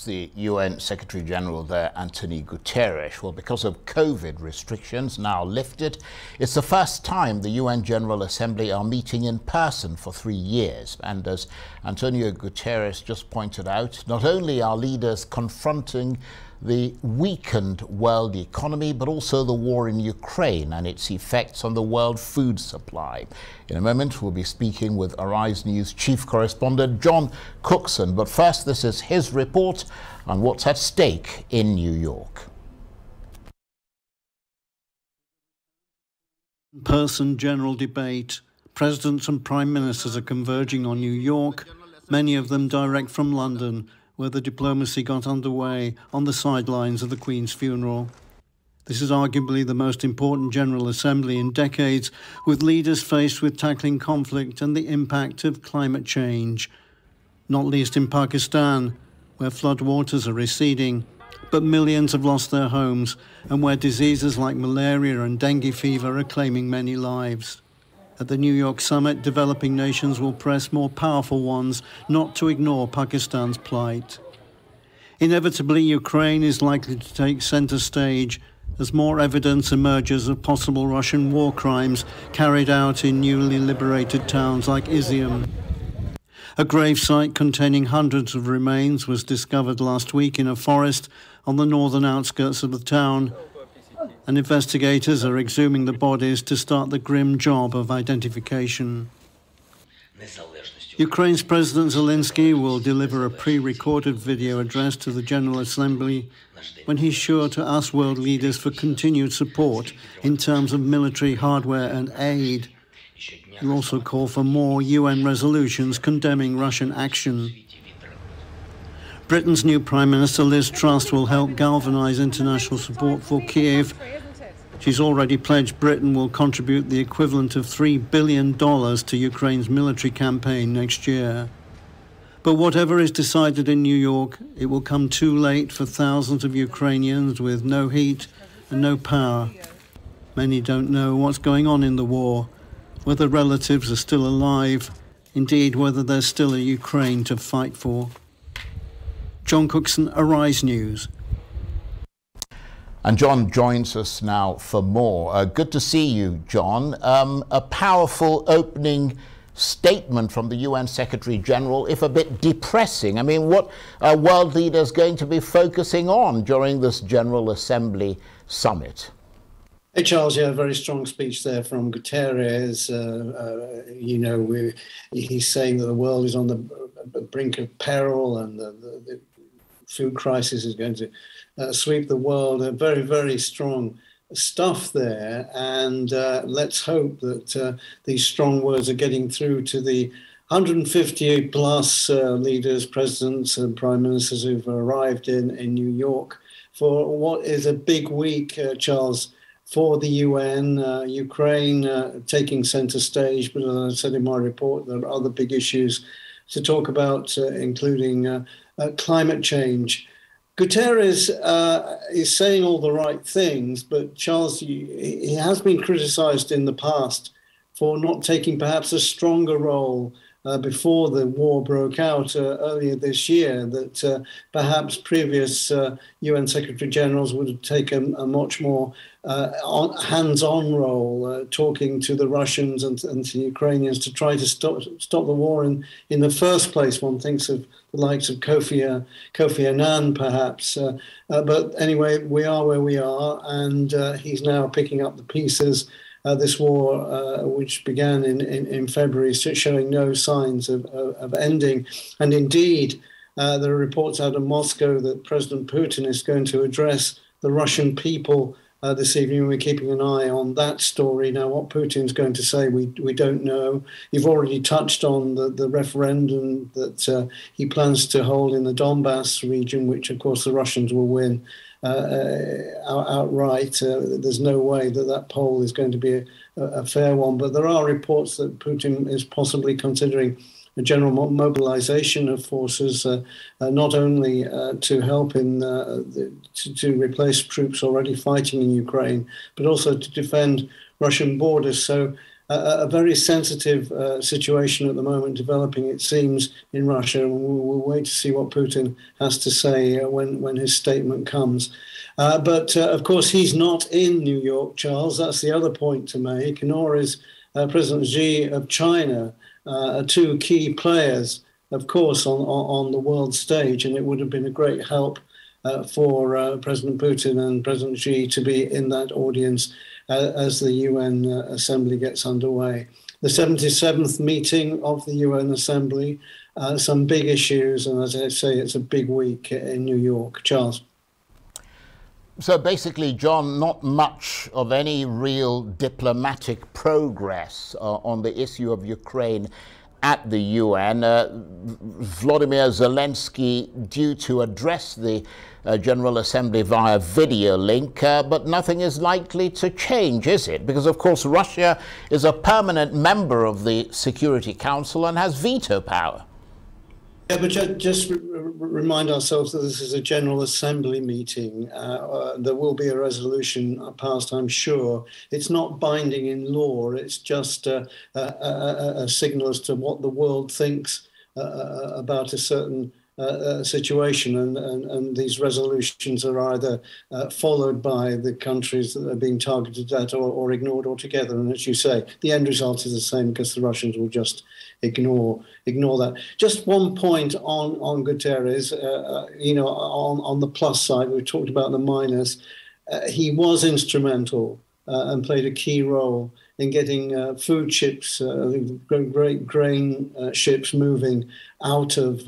the UN Secretary General there, Antonio Guterres. Well, because of COVID restrictions now lifted, it's the first time the UN General Assembly are meeting in person for 3 years. And as Antonio Guterres just pointed out, not only are leaders confronting the weakened world economy, but also the war in Ukraine and its effects on the world food supply. In a moment, we'll be speaking with Arise News chief correspondent John Cookson. But first, this is his report on what's at stake in New York. In-person general debate. Presidents and prime ministers are converging on New York, many of them direct from London, where the diplomacy got underway on the sidelines of the Queen's funeral. This is arguably the most important General Assembly in decades, with leaders faced with tackling conflict and the impact of climate change, not least in Pakistan, where floodwaters are receding, but millions have lost their homes, and where diseases like malaria and dengue fever are claiming many lives. At the New York summit, developing nations will press more powerful ones not to ignore Pakistan's plight. Inevitably, Ukraine is likely to take center stage as more evidence emerges of possible Russian war crimes carried out in newly liberated towns like Izium. A gravesite containing hundreds of remains was discovered last week in a forest on the northern outskirts of the town, and investigators are exhuming the bodies to start the grim job of identification. Ukraine's President Zelensky will deliver a pre-recorded video address to the General Assembly when he's sure to ask world leaders for continued support in terms of military hardware and aid. He'll also call for more UN resolutions condemning Russian action. Britain's new Prime Minister Liz Truss will help galvanise international support for Kiev. She's already pledged Britain will contribute the equivalent of $3 billion to Ukraine's military campaign next year. But whatever is decided in New York, it will come too late for thousands of Ukrainians with no heat and no power. Many don't know what's going on in the war, whether relatives are still alive, indeed whether there's still a Ukraine to fight for. John Cookson, Arise News. And John joins us now for more. Good to see you, John. A powerful opening statement from the UN Secretary General, if a bit depressing. I mean, what are world leaders going to be focusing on during this General Assembly summit? Hey, Charles, yeah, a very strong speech there from Guterres. He's saying that the world is on the brink of peril and the food crisis is going to sweep the world. Very, very strong stuff there. And let's hope that these strong words are getting through to the 150 plus leaders, presidents and prime ministers who've arrived in New York for what is a big week, Charles, for the UN. Ukraine taking center stage, but as I said in my report, there are other big issues to talk about, including climate change. Guterres is saying all the right things, but Charles, he has been criticized in the past for not taking perhaps a stronger role before the war broke out earlier this year, that perhaps previous UN Secretary Generals would have taken a much more hands-on role, talking to the Russians and to the Ukrainians to try to stop the war in the first place. One thinks of the likes of Kofi Annan, perhaps. But anyway, we are where we are, and he's now picking up the pieces. This war, which began in February, showing no signs of ending. And indeed, there are reports out of Moscow that President Putin is going to address the Russian people this evening. We're keeping an eye on that story. Now, what Putin's going to say, we don't know. You've already touched on the referendum that he plans to hold in the Donbass region, which, of course, the Russians will win outright. There's no way that poll is going to be a fair one. But there are reports that Putin is possibly considering a general mobilization of forces, not only to help to replace troops already fighting in Ukraine, but also to defend Russian borders. So a very sensitive situation at the moment developing, it seems, in Russia. And we'll wait to see what Putin has to say when his statement comes. But of course, he's not in New York, Charles. That's the other point to make. Nor is President Xi of China, two key players, of course, on the world stage. And it would have been a great help for President Putin and President Xi to be in that audience as the UN Assembly gets underway. The 77th meeting of the UN Assembly, some big issues, and as I say, it's a big week in New York. Charles. So basically, John, not much of any real diplomatic progress on the issue of Ukraine at the UN. Vladimir Zelensky due to address the General Assembly via video link, but nothing is likely to change, is it? Because, of course, Russia is a permanent member of the Security Council and has veto power. Yeah, but just remind ourselves that this is a General Assembly meeting. There will be a resolution passed, I'm sure. It's not binding in law. It's just a signal as to what the world thinks about a certain situation, and these resolutions are either followed by the countries that are being targeted at or ignored altogether. And as you say, the end result is the same because the Russians will just ignore that. Just one point on Guterres, on the plus side, we've talked about the minus. He was instrumental and played a key role in getting food ships, great grain ships moving out of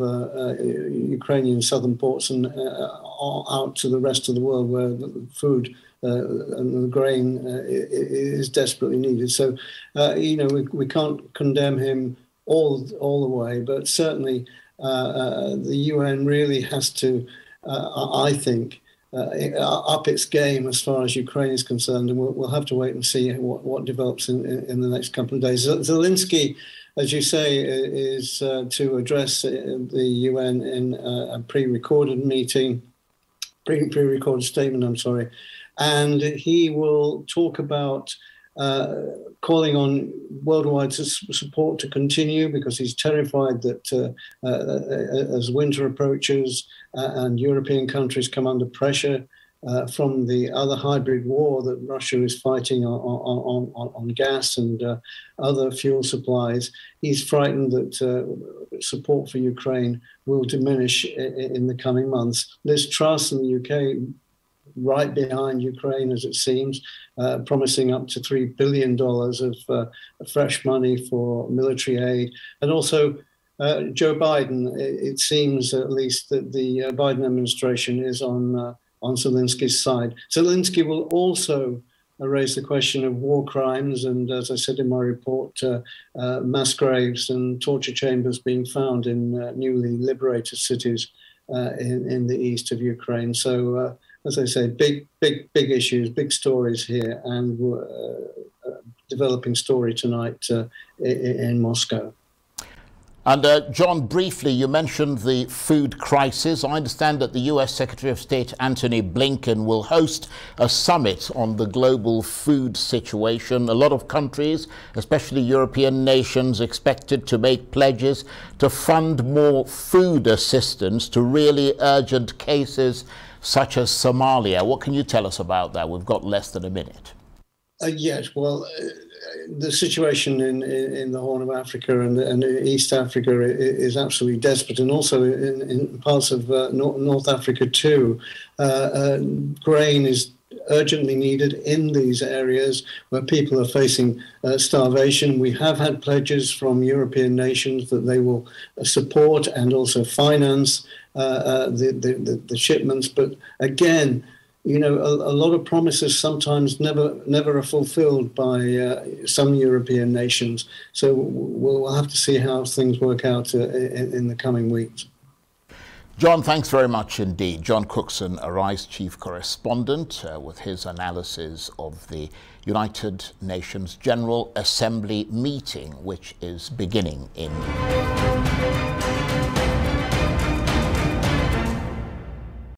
Ukrainian southern ports and out to the rest of the world where the food and the grain is desperately needed. So, we can't condemn him all the way, but certainly the UN really has to, I think, up its game as far as Ukraine is concerned, and we'll have to wait and see what develops in the next couple of days. Zelensky, as you say, is to address the UN in a pre-recorded meeting, pre-recorded statement, I'm sorry, and he will talk about calling on worldwide support to continue, because he's terrified that as winter approaches and European countries come under pressure from the other hybrid war that Russia is fighting on gas and other fuel supplies, he's frightened that support for Ukraine will diminish in the coming months. Liz Truss in the UK, right behind Ukraine, as it seems, promising up to $3 billion of fresh money for military aid. And also Joe Biden, it seems at least that the Biden administration is on Zelensky's side. Zelensky will also raise the question of war crimes and, as I said in my report, mass graves and torture chambers being found in newly liberated cities in the east of Ukraine. So, as I say, big issues, big stories here, and developing story tonight in Moscow. And John, briefly, you mentioned the food crisis. I understand that the US Secretary of State Antony Blinken will host a summit on the global food situation. A lot of countries, especially European nations, expected to make pledges to fund more food assistance to really urgent cases such as Somalia. What can you tell us about that? We've got less than a minute. Yes, well, the situation in the Horn of Africa and East Africa is absolutely desperate, and also in parts of North Africa too. Grain is urgently needed in these areas where people are facing starvation. We have had pledges from European nations that they will support and also finance the shipments, but again, a lot of promises sometimes never are fulfilled by some European nations. So we'll have to see how things work out in the coming weeks. John, thanks very much indeed. John Cookson, Arise chief correspondent, with his analysis of the United Nations General Assembly meeting, which is beginning in